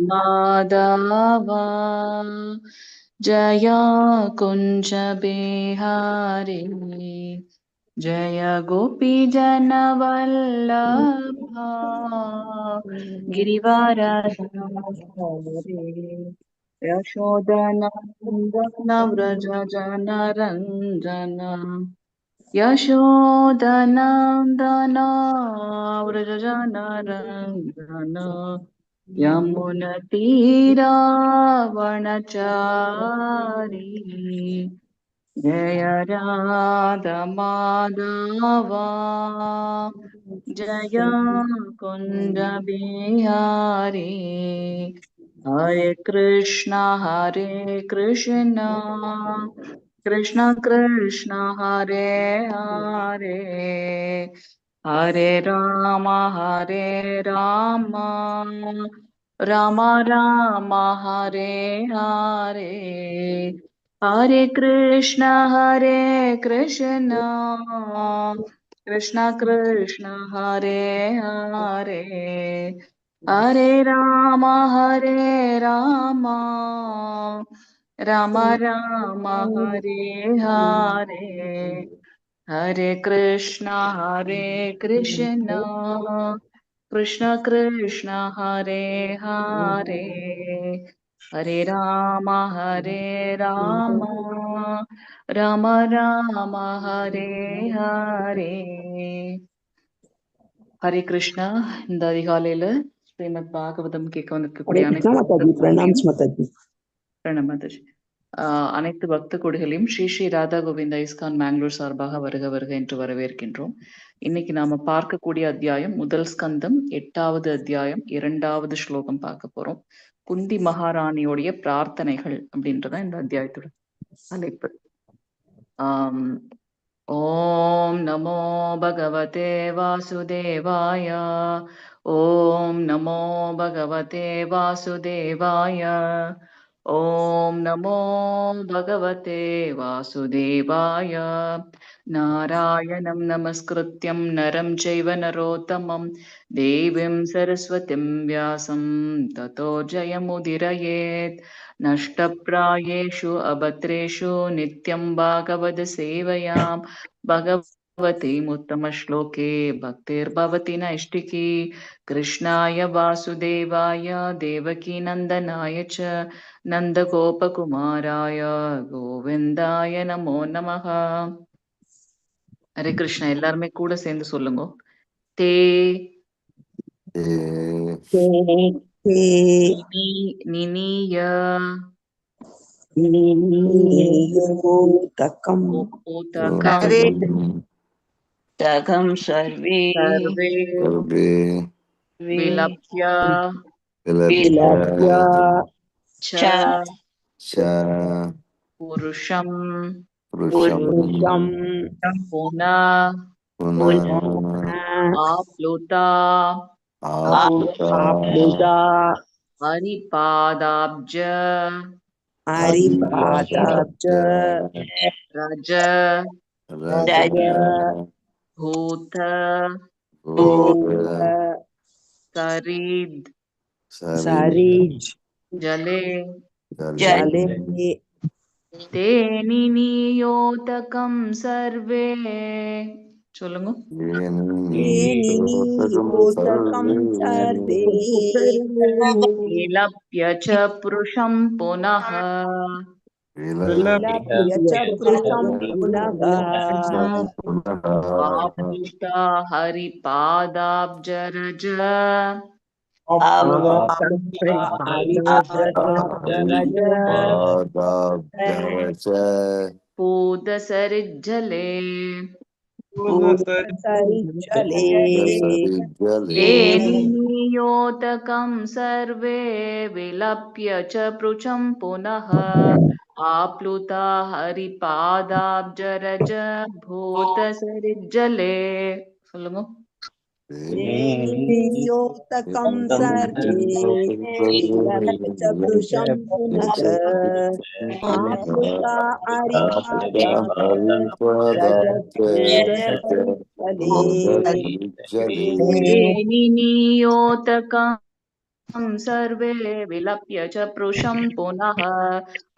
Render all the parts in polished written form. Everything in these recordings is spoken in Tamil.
माधवा जय कुञ्ज बिहारी जय गोपी जनवल्लभा गिरिवरधारी यशोदनन्दन व्रज जनरञ्जन यशोदनन्दन व्रज जनरञ्जन यमुनतीरावनचारी जय राधा माधवा जय कुंज बिहारी हरे कृष्ण कृष्ण कृष्ण हरे हरे हरे राम राम राम हरे हरे हरे कृष्ण कृष्ण कृष्ण हरे हरे हरे राम राम राम हरे हरे हरे कृष्ण कृष्ण कृष्ण हरे हरे हरे राम राम राम हरे हरे ஹரே கிருஷ்ணா. இந்த அதிகாலையில ஸ்ரீமத் பாகவதம் கேட்க வந்திருக்கக்கூடிய அனைத்து மாதாஜி அனைத்து பக்த கொடிகளையும் ஸ்ரீ ஸ்ரீ ராதா கோவிந்தா இஸ்கான் மேங்களூர் சார்பாக வருக வருக என்று வரவேற்கின்றோம். இன்னைக்கு நாம பார்க்கக்கூடிய அத்தியாயம் முதல் ஸ்கந்தம் 8வது அத்தியாயம் 2வது ஸ்லோகம் பார்க்க போறோம். குந்தி மகாராணியோடைய பிரார்த்தனைகள் அப்படின்றதான் இந்த அத்தியாயத்தோட தலைப்பு. ஓம் நமோ பகவதே வாசுதேவாய ஓம் நமோ பகவதே வாசுதேவாய ஓம் நமோ பகவதே வாசுதேவாய நாராயணம் நமஸ்கிருத்யம் நரம் சைவ நரோத்தமம் தேவீம் சரஸ்வதிம் வியாசம் ததோ ஜயமுதிரயேத் नष्टप्रायेषु अभद्रेषु नित्यं भागवत सेवयां भगवतीमुत्तमश्लोके भक्तिर्भवति नैष्टिकी कृष्णाय वासुदेवाय देवकीनन्दनाय च नन्दगोपकुमाराय गोविन्दाय नमो नमः. हरे कृष्ण. எல்லாருமே கூட சேர்ந்து சொல்லுங்க. தே நினிய सर्वे विलप्य पुरुषं पुनः आप्लुता हरिपादाब्ज रज भूत सरिद् जले ते निनियोतकं सर्वे சொல்லுங்க. विलप्य च पुरुषं पुनः आप्लुता हरिपादाब्जरज पूदसरिज्जले नियोतकं सर्वे विलप्य च पृच्छं पुनः आप्लुता हरिपादाब्जरज भूतसरिज्जले சொல்லுங்க. नियोतकं सर्वे विलप्य च पृच्छं पुनः आप्लुता नियोतकं सर्वे विलप्य च पृशं पुनः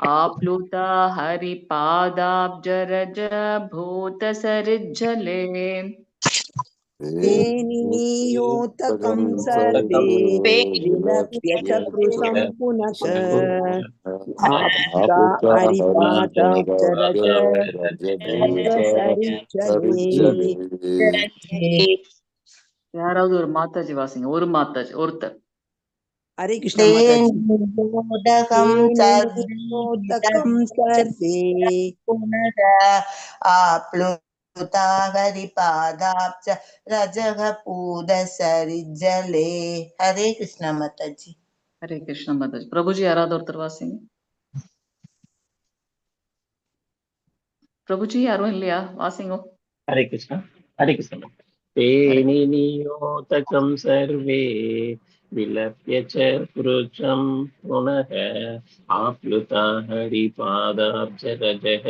आप्लुता हरिपादाब्जरज भूतसरिज्जले तेनियोतकं सर्वे विलप्य च पृशं पुनः आप्लुता हरिपादाब्जरज भूतसरिज्जले யாராவது ஒரு மாதாஜி வாசிங்க. ஒரு மாதாஜி ஒருத்தர். हरे कृष्ण माताजी तेनियोतकं सर्वे पुनः आप्लुता हरिपादाब्ज रजः पूदसरिज्जले। हरे कृष्ण माताजी। ஹரே கிருஷ்ண மாதாஜி. பிரபுஜி யாராவது ஒருத்தர் வாசிங்க. பிரபுஜி யாரும் இல்லையா? வாசிங்க. हरे कृष्ण हरे कृष्ण। तेनियोतकं सर्वे विलप्य च पृशं पुनः आप्लुता हरिपादाब्जरजः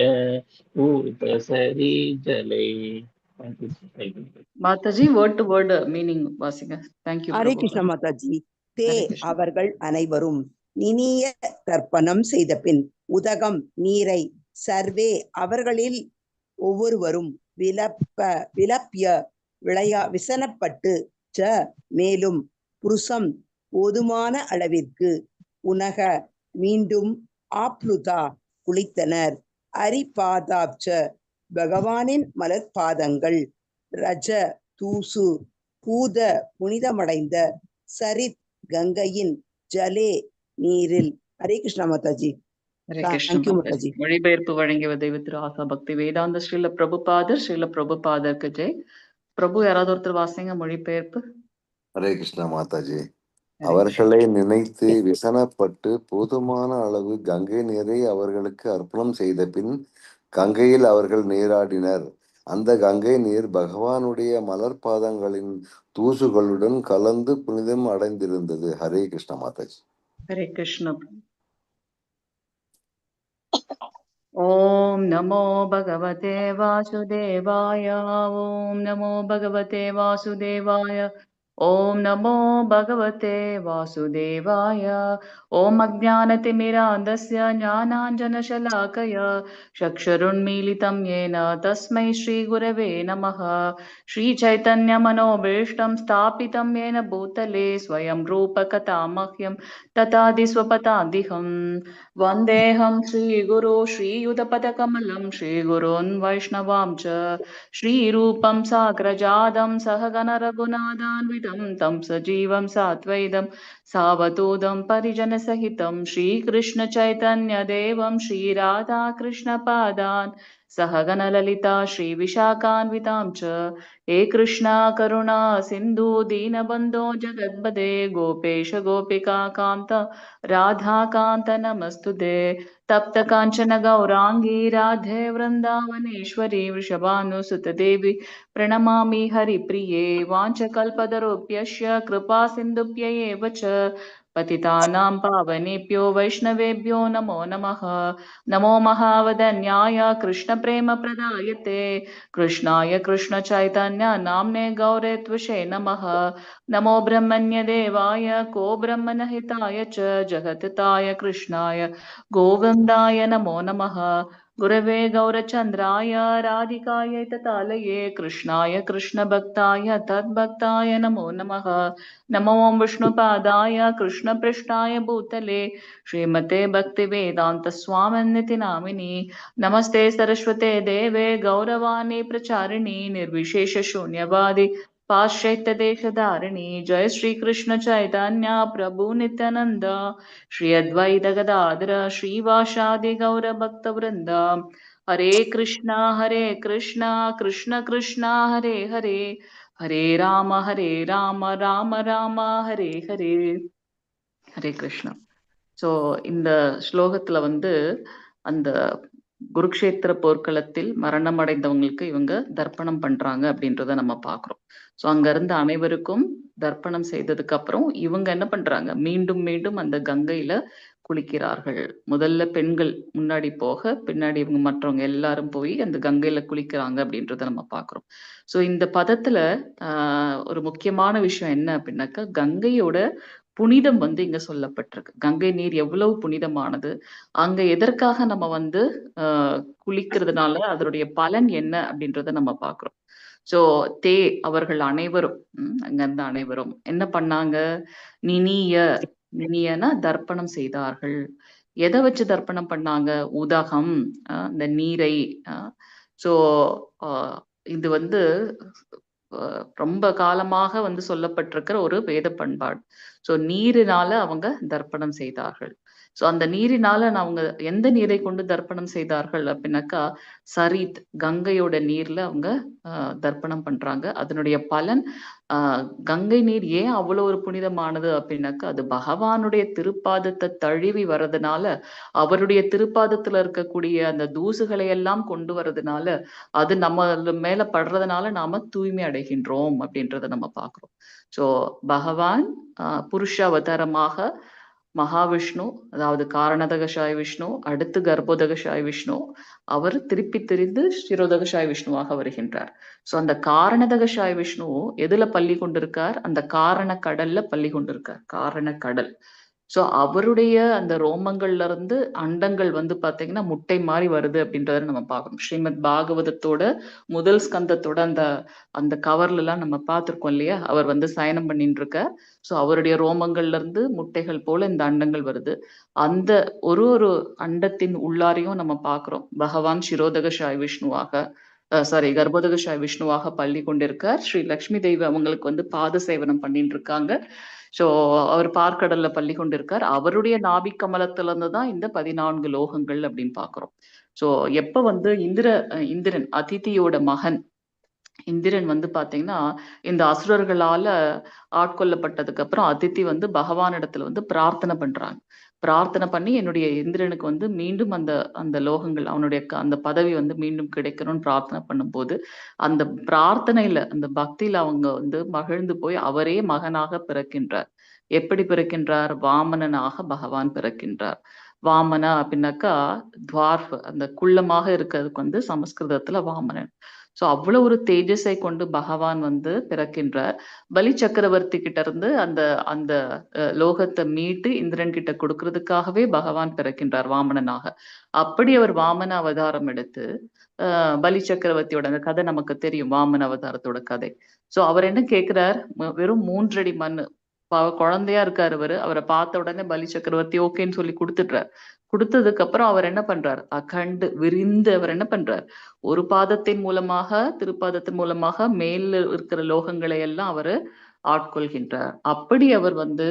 पूतसरिज्जले। Mataji word to word meaning வாசிங்க. தேங்க்யூ. हरे कृष्ण माताजी தே அவர்கள் அனைவரும் நினிய தர்ப்பணம் செய்த பின் உதகம் நீரை சர்வே அவர்களில் ஒவ்வொருவரும் விலப்பிய விசனப்பட்டு ச மேலும் புருஷம் போதுமான அளவிற்கு உனக மீண்டும் ஆப்லுதா குளித்தனர் அரிபாதாப்ச பகவானின் மலர்பாதங்கள் ரஜ தூசு பூத புனிதமடைந்த சரித் கங்கையின் ஜலே நீரில். ஹரே கிருஷ்ணா மாதாஜி. மொழிபெயர்ப்பு வழங்கிய தெய்வ திரு ஆசா பக்தி வேதாந்த ஸ்ரீல பிரபுபாதருக்கு ஜெய். பிரபு யாராவது ஒருத்தர் வாசிங்க மொழிபெயர்ப்பு. ஹரே கிருஷ்ணா மாதாஜி. அவர்களை நினைத்து விசனப்பட்டு போதுமான அளவு கங்கை நீரை அவர்களுக்கு அர்ப்பணம் செய்த பின் கங்கையில் அவர்கள் நீராடினர். அந்த கங்கை நீர் பகவானுடைய மலர்பாதங்களின் தூசுகளுடன் கலந்து புனிதம் அடைந்திருந்தது. ஹரே கிருஷ்ண மாதாஜி. ஹரே கிருஷ்ண. ஓம் நமோ பகவதே வாசுதேவாய. ஓம் நமோ பகவதே வாசுதேவாய. ஓம் நமோ பகவதே வாசுதேவாய. ஓம் அஜ்ஞானதிமிராந்தஸ்ய ஞானாஞ்சனசலாக்கயா சக்ஷுருன்मीलितं येन तस्मै श्रीगुरवे नमः. श्रीचैतन्यमनोभीष्टं स्थापितं येन भूतले स्वयं रूपकथामह्यं तथादिस्वपदादिहं वन्देऽहं श्रीगुरो श्रीयुतपदकमलं श्रीगुरोन् वैष्णवां च श्रीरूपं साग्रजातं सहगण रघुनाथान्वितं तं सजीवं सात्वैदं सावधूतं परिजनसहितं श्रीकृष्ण चैतन्यदेवं श्रीराधा कृष्णपादान् सहगण ललिता श्रीविशाखान्वितां च हे कृष्णा करुणा सिन्धु दीनबन्धो जगद्पदे गोपेश गोपिका कान्त राधाकान्त नमस्तुते। तप्त काञ्चन गौरांगी राधे वृन्दावनेश्वरी वृषभानुसुत देवी प्रणमामि हरिप्रिये। वाञ्छकल्पतरुभ्यश्च कृपा सिन्धुभ्य एव च पतितानां पावनेभ्यो वैष्णवेभ्यो नमो नमः। नमो महावदन्याय कृष्णप्रेमप्रदायते कृष्णाय कृष्णचैतन्य नाम्ने गौरत्वशे नमः। नमो ब्रह्मण्यदेवाय को ब्रह्मणहिताय च जगत्ताय कृष्णाय गोविन्दाय नमो नमः। गुरवे गौरचन्द्राय राधिकायै ततालये कृष्णाय कृष्णभक्ताय तद्भक्ताय नमो नमः। नमो विष्णुपादाय कृष्णपृष्ठाय भूतले श्रीमते भक्तिवेदान्तस्वामिनिति नामिनि। नमस्ते सरस्वते देवे गौरवाणी प्रचारिणी निर्विशेष शून्यवादी पाश्चात्य देशधारिणी। जय श्री कृष्ण चैतन्य प्रभु नित्यानंद श्री अद्वैत गदाधर श्रीवासादि गौर भक्त वृंद। हरे कृष्णा कृष्ण कृष्णा हरे हरे हरे राम राम राम हरे हरे. ஹரே கிருஷ்ணா. ஸோ இந்த ஸ்லோகத்துல அந்த குருக்ஷேத்திர போர்க்களத்தில் மரணம் அடைந்தவங்களுக்கு இவங்க தர்ப்பணம் பண்றாங்க அப்படின்றத நம்ம பாக்குறோம். ஸோ அங்க இருந்த அனைவருக்கும் தர்ப்பணம் செய்ததுக்கு அப்புறம் இவங்க என்ன பண்றாங்க, மீண்டும் மீண்டும் அந்த கங்கையில குளிக்கிறார்கள். முதல்ல பெண்கள் முன்னாடி போக, பின்னாடி இவங்க மற்றவங்க எல்லாரும் போய் அந்த கங்கையில குளிக்கிறாங்க அப்படின்றத நம்ம பாக்குறோம். ஸோ இந்த பதத்துல ஒரு முக்கியமான விஷயம் என்ன அப்படின்னாக்கா, கங்கையோட புனிதம் வந்து இங்க சொல்லப்பட்டிருக்கு. கங்கை நீர் எவ்வளவு புனிதமானது, அங்க எதற்காக நம்ம வந்து குளிக்கிறதுனால அதனுடைய பலன் என்ன அப்படின்றத நம்ம பாக்குறோம். சோ தே அவர்கள் அனைவரும் அங்க இருந்த அனைவரும் என்ன பண்ணாங்க, நினிய நினியனா தர்ப்பணம் செய்தார்கள். எதை வச்சு தர்ப்பணம் பண்ணாங்க, உதகம் இந்த நீரை. சோ இது வந்து ரொம்ப காலமாக வந்து சொல்லப்பட்டிருக்கிற ஒரு வேத பண்பாடு. சோ நீரினால அவங்க தர்ப்பணம் செய்தார்கள். சோ அந்த நீரினால அவங்க எந்த நீரை கொண்டு தர்ப்பணம் செய்தார்கள் அப்படின்னாக்கா, சரித் கங்கையோட நீர்ல அவங்க தர்ப்பணம் பண்றாங்க. அதனுடைய பலன் கங்கை நீர் ஏன் அவ்வளவு ஒரு புனிதமானது அப்படின்னாக்கா, அது பகவானுடைய திருப்பாதத்தை தழுவி வர்றதுனால, அவருடைய திருப்பாதத்துல இருக்கக்கூடிய அந்த தூசுகளை எல்லாம் கொண்டு வர்றதுனால, அது நம்ம மேல படுறதுனால நாம தூய்மை அடைகின்றோம் அப்படின்றத நம்ம பார்க்கிறோம். சோ பகவான் புருஷ அவதாரமாக மகாவிஷ்ணு, அதாவது காரணதகசாய விஷ்ணு, அடுத்து கர்ப்போதகசாய விஷ்ணு, அவர் திருப்பி திரிந்து ஸ்ரீரோதகசாய விஷ்ணுவாக வருகின்றார். சோ அந்த காரணதகசாய விஷ்ணு எதுல பள்ளி கொண்டிருக்கார், அந்த காரண கடல்ல பள்ளி கொண்டிருக்கார். காரண கடல். சோ அவருடைய அந்த ரோமங்கள்ல இருந்து அண்டங்கள் வந்து பாத்தீங்கன்னா முட்டை மாதிரி வருது அப்படின்றத நம்ம பார்க்கணும். ஸ்ரீமத் பாகவதத்தோட முதல் ஸ்கந்தத்தோட அந்த அந்த கவர்ல எல்லாம் நம்ம பார்த்திருக்கோம் இல்லையா, அவர் வந்து சயனம் பண்ணிட்டு இருக்க. சோ அவருடைய ரோமங்கள்ல இருந்து முட்டைகள் போல இந்த அண்டங்கள் வருது. அந்த ஒரு ஒரு அண்டத்தின் உள்ளாரையும் நம்ம பார்க்கிறோம். பகவான் சிரோதகசாய் விஷ்ணுவாக கர்ப்போதகசாய் விஷ்ணுவாக பள்ளி கொண்டிருக்கார். ஸ்ரீ லக்ஷ்மி தேவி அவங்களுக்கு வந்து பாத சேவனம் பண்ணிட்டு இருக்காங்க. சோ அவர் பார்க்கடல்ல பள்ளி கொண்டிருக்கார். அவருடைய நாபி கமலத்துல இருந்து தான் இந்த 14 லோகங்கள் அப்படின்னு பாக்குறோம். சோ எப்ப வந்து இந்திரன் அதிதியோட மகன் இந்திரன் வந்து பாத்தீங்கன்னா இந்த அசுரர்களால ஆட்கொள்ளப்பட்டதுக்கு அப்புறம் அதித்தி வந்து பகவானிடத்துல வந்து பிரார்த்தனை பண்றாங்க. பிரார்த்தனை பண்ணி என்னுடைய இந்திரனுக்கு வந்து மீண்டும் அந்த அந்த லோகங்கள் அவனுடைய அந்த பதவி வந்து மீண்டும் கிடைக்கணும்னு பிரார்த்தனை பண்ணும்போது, அந்த பிரார்த்தனையில அந்த பக்தியில அவங்க வந்து மகிழ்ந்து போய் அவரே மகனாக பிறக்கின்றார். எப்படி பிறக்கின்றார், வாமனனாக பகவான் பிறக்கின்றார். வாமனா அப்படின்னாக்கா துவார்ஃப், அந்த குள்ளமாக இருக்கிறதுக்கு வந்து சமஸ்கிருதத்துல வாமனன். சோ அவ்வளவு ஒரு தேஜஸை கொண்டு பகவான் வந்து பிறக்கின்றார். பலி சக்கரவர்த்தி கிட்ட இருந்து அந்த அந்த லோகத்தை மீட்டு இந்திரன் கிட்ட கொடுக்கறதுக்காகவே பகவான் பிறக்கின்றார் வாமனனாக. அப்படி அவர் வாமன அவதாரம் எடுத்து பலி சக்கரவர்த்தியோட அந்த கதை நமக்கு தெரியும், வாமன அவதாரத்தோட கதை. சோ அவர் என்ன கேட்கிறார், வெறும் 3 அடி மண்ணு, குழந்தையா இருக்காரு அவரு. அவரை பார்த்த உடனே பலி சக்கரவர்த்தி ஓகேன்னு சொல்லி கொடுத்துடுறார். கொடுத்ததுக்கு அப்புறம் அவர் என்ன பண்றார், அகண்டு விரிந்து அவர் என்ன பண்றார், ஒரு பாதத்தின் மூலமாக திருப்பாதத்தின் மூலமாக மேல இருக்கிற லோகங்களை எல்லாம் அவரு ஆட்கொள்கின்றார். அப்படி அவர் வந்து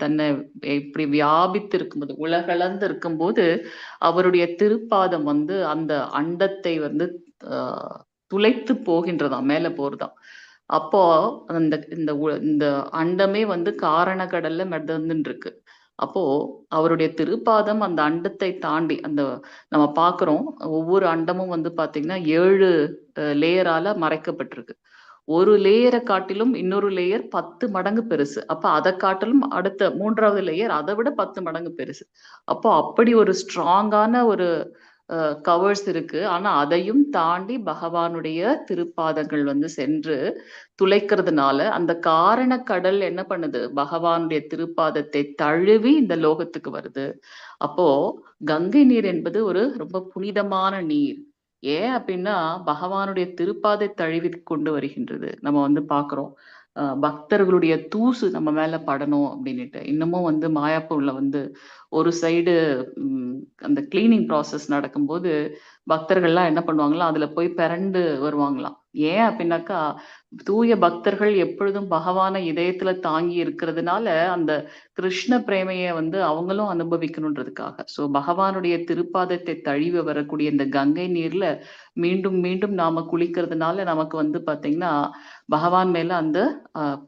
தன்னை இப்படி வியாபித்து இருக்கும்போது, உலகளந்து இருக்கும்போது, அவருடைய திருப்பாதம் வந்து அந்த அண்டத்தை வந்து துளைத்து போகின்றதாம், மேல போறதாம். அப்போ அந்த இந்த இந்த அண்டமே வந்து காரண கடல்ல மிதந்துட்டு இருக்கு. அப்போ அவருடைய திருப்பாதம் அந்த அண்டத்தை தாண்டி அந்த நம்ம பாக்குறோம். ஒவ்வொரு அண்டமும் வந்து பாத்தீங்கன்னா 7 லேயரால மறைக்கப்பட்டிருக்கு. ஒரு லேயரை காட்டிலும் இன்னொரு லேயர் 10 மடங்கு பெருசு. அப்ப அதை காட்டிலும் அடுத்த 3வது லேயர் அதை விட 10 மடங்கு பெருசு. அப்போ அப்படி ஒரு ஸ்ட்ராங்கான ஒரு கவர்ஸ் இருக்கு. ஆனா அதையும் தாண்டி பகவானுடைய திருப்பாதங்கள் வந்து சென்று துளைக்கிறதுனால அந்த காரண கடல் என்ன பண்ணுது, பகவானுடைய திருப்பாதத்தை தழுவி இந்த லோகத்துக்கு வருது. அப்போ கங்கை நீர் என்பது ஒரு ரொம்ப புனிதமான நீர். ஏன் அப்படின்னா பகவானுடைய திருப்பாதை தழுவி கொண்டு வருகின்றது. நம்ம வந்து பாக்குறோம் பக்தர்களுடைய தூசு நம்ம மேல படணும் அப்படின்னுட்டு. இன்னமும் வந்து மாயாப்பூர்ல வந்து ஒரு சைடு அந்த கிளீனிங் ப்ராசஸ் நடக்கும்போது பக்தர்கள்லாம் என்ன பண்ணுவாங்களா, அதுல போய் பிறண்டு வருவாங்களாம். ஏன் அப்படின்னாக்கா தூய பக்தர்கள் எப்பொழுதும் பகவான இதயத்துல தாங்கி இருக்கிறதுனால அந்த கிருஷ்ண பிரேமைய வந்து அவங்களும் அனுபவிக்கணுன்றதுக்காக. சோ பகவானுடைய திருப்பாதத்தை தழுவி வரக்கூடிய இந்த கங்கை நீர்ல மீண்டும் மீண்டும் நாம குளிக்கிறதுனால நமக்கு வந்து பாத்தீங்கன்னா பகவான் மேல அந்த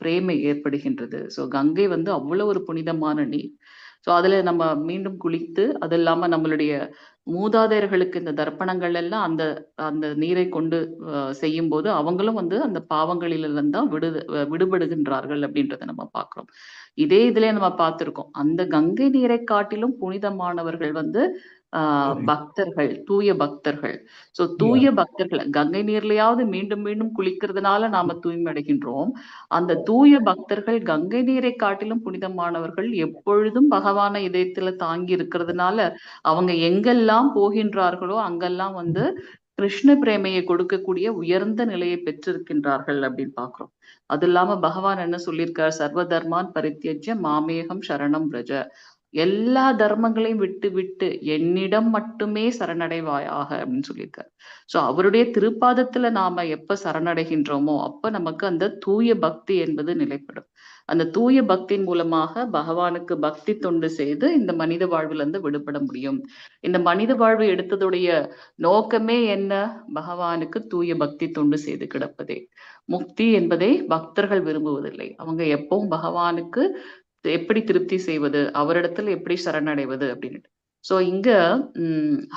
பிரேமை ஏற்படுகின்றது. சோ கங்கை வந்து அவ்வளவு ஒரு புனிதமான நீர். சோ அதுல நம்ம மீண்டும் குளித்து, அது இல்லாம நம்மளுடைய மூதாதையர்களுக்கு இந்த தர்ப்பணங்கள் எல்லாம் அந்த அந்த நீரை கொண்டு செய்யும் போது அவங்களும் வந்து அந்த பாவங்களிலிருந்து தான் விடுபடுகின்றார்கள் அப்படின்றத நம்ம பார்க்கிறோம். இதே இதுல நம்ம பார்த்திருக்கோம், அந்த கங்கை நீரை காட்டிலும் புனிதமானவர்கள் வந்து பக்தர்கள், தூய பக்தர்கள். சோ தூய பக்தர்கள் கங்கை நீர்லயாவது மீண்டும் மீண்டும் குளிக்கிறதுனால நாம தூய்மை அடைகின்றோம். அந்த தூய பக்தர்கள் கங்கை நீரை காட்டிலும் புனிதமானவர்கள், எப்பொழுதும் பகவான இதயத்துல தாங்கி இருக்கிறதுனால அவங்க எங்கெல்லாம் போகின்றார்களோ அங்கெல்லாம் வந்து கிருஷ்ண பிரேமையை கொடுக்கக்கூடிய உயர்ந்த நிலையை பெற்றிருக்கின்றார்கள் அப்படின்னு பாக்குறோம். அது இல்லாம பகவான் என்ன சொல்லியிருக்கார், சர்வ தர்மான் பரித்யஜ்ய மாமேகம் சரணம் பிரஜ, எல்லா தர்மங்களையும் விட்டு விட்டு என்னிடம் மட்டுமே சரணடைவாயாக அப்படின்னு சொல்லியிருக்காரு. சோ அவருடைய திருப்பாதத்துல நாம எப்ப சரணடைகின்றோமோ அப்ப நமக்கு அந்த தூய பக்தி என்பது நிலைப்படும். அந்த தூய பக்தியின் மூலமாக பகவானுக்கு பக்தி தொண்டு செய்து இந்த மனித வாழ்வுல இருந்து விடுபட முடியும். இந்த மனித வாழ்வு எடுத்ததுடைய நோக்கமே என்ன, பகவானுக்கு தூய பக்தி தொண்டு செய்து கிடப்பதே. முக்தி என்பதை பக்தர்கள் விரும்புவதில்லை. அவங்க எப்பவும் பகவானுக்கு எப்படி திருப்தி செய்வது, அவரிடத்துல எப்படி சரணடைவது அப்படின்னு. சோ இங்க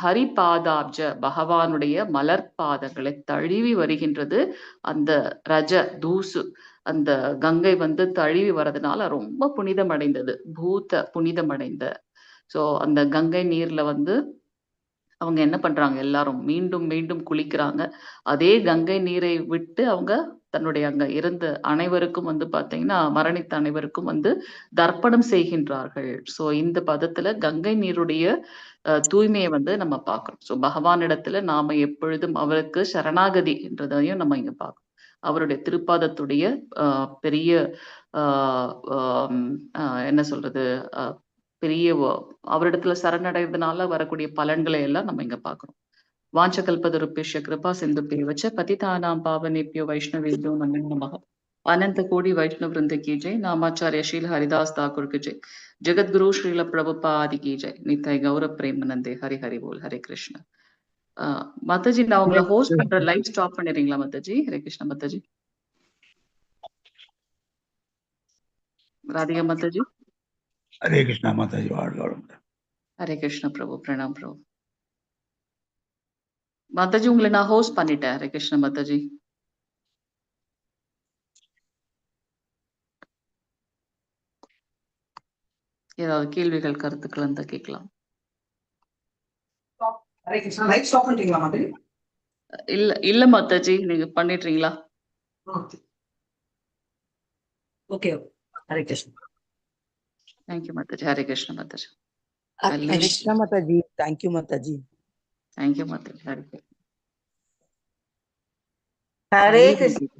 ஹரிபாதாப்ஜ, பகவானுடைய மலர்பாதங்களை தழுவி வருகின்றது அந்த ரஜ தூசு. அந்த கங்கை வந்து தழுவி வர்றதுனால ரொம்ப புனிதமடைந்தது, பூத புனிதமடைந்த. சோ அந்த கங்கை நீர்ல வந்து அவங்க என்ன பண்றாங்க, எல்லாரும் மீண்டும் மீண்டும் குளிக்கிறாங்க. அதே கங்கை நீரை விட்டு அவங்க தன்னுடைய அங்க இருந்த அனைவருக்கும் வந்து பாத்தீங்கன்னா மரணித்த அனைவருக்கும் வந்து தர்ப்பணம் செய்கின்றார்கள். சோ இந்த பதத்துல கங்கை நீருடைய தூய்மையை வந்து நம்ம பார்க்கிறோம். சோ பகவானிடத்துல நாம எப்பொழுதும் அவருக்கு சரணாகதி என்றதையும் நம்ம இங்க பார்க்கிறோம். அவருடைய திருப்பாதத்துடைய பெரிய என்ன சொல்றது, பெரிய அவரிடத்துல சரணடைறதுனால வரக்கூடிய பலன்களை எல்லாம் நம்ம இங்க பாக்குறோம். வாஞ்சகல்பதருப்பேஷ்ய கிருபா சிந்து பேவச்ச பதிதானாம் பாவனேப்யோ வைஷ்ணவேப்யோ நமோ நமः. अनंत कोटि वैष्णव वृंद की जय, नामाचार्य शील हरिदास ठाकुर की जय, जगत गुरु श्रील प्रभुपाद की जय, नित्य गौर प्रेमानंदे, हरि हरि बोल, हरे कृष्ण. माताजी நான் உங்களை ஹோஸ்ட் பண்ற லைவ் ஸ்டாப் பண்ணிடுறீங்களா மாதாஜி? ஹரே கிருஷ்ண மாதாஜி. ராதிகா மாதாஜி. हरे कृष्णा माता जी, हरे कृष्ण प्रभु, प्रणाम प्रभु. மாதாஜி உங்களை நான் ஹோஸ்ட் பண்ணிட்டேன். ஹரே கிருஷ்ண மாதாஜி. ஏதாவது கேள்விகள் கருத்துக்கள் இருந்தா கேட்கலாம். ஹரே கிருஷ்ணா, லைவ் ஸ்டாப் பண்ணிட்டீங்களா மாதாஜி? இல்ல மாதாஜி, நீங்க பண்ணிட்டீங்களா? Okay, Hare Krishna. Thank you Mataji. Hare Krishna Mataji. Hare Krishna Mataji. Thank you Mataji. Thank you Mataji. Hare Krishna. Hare Krishna.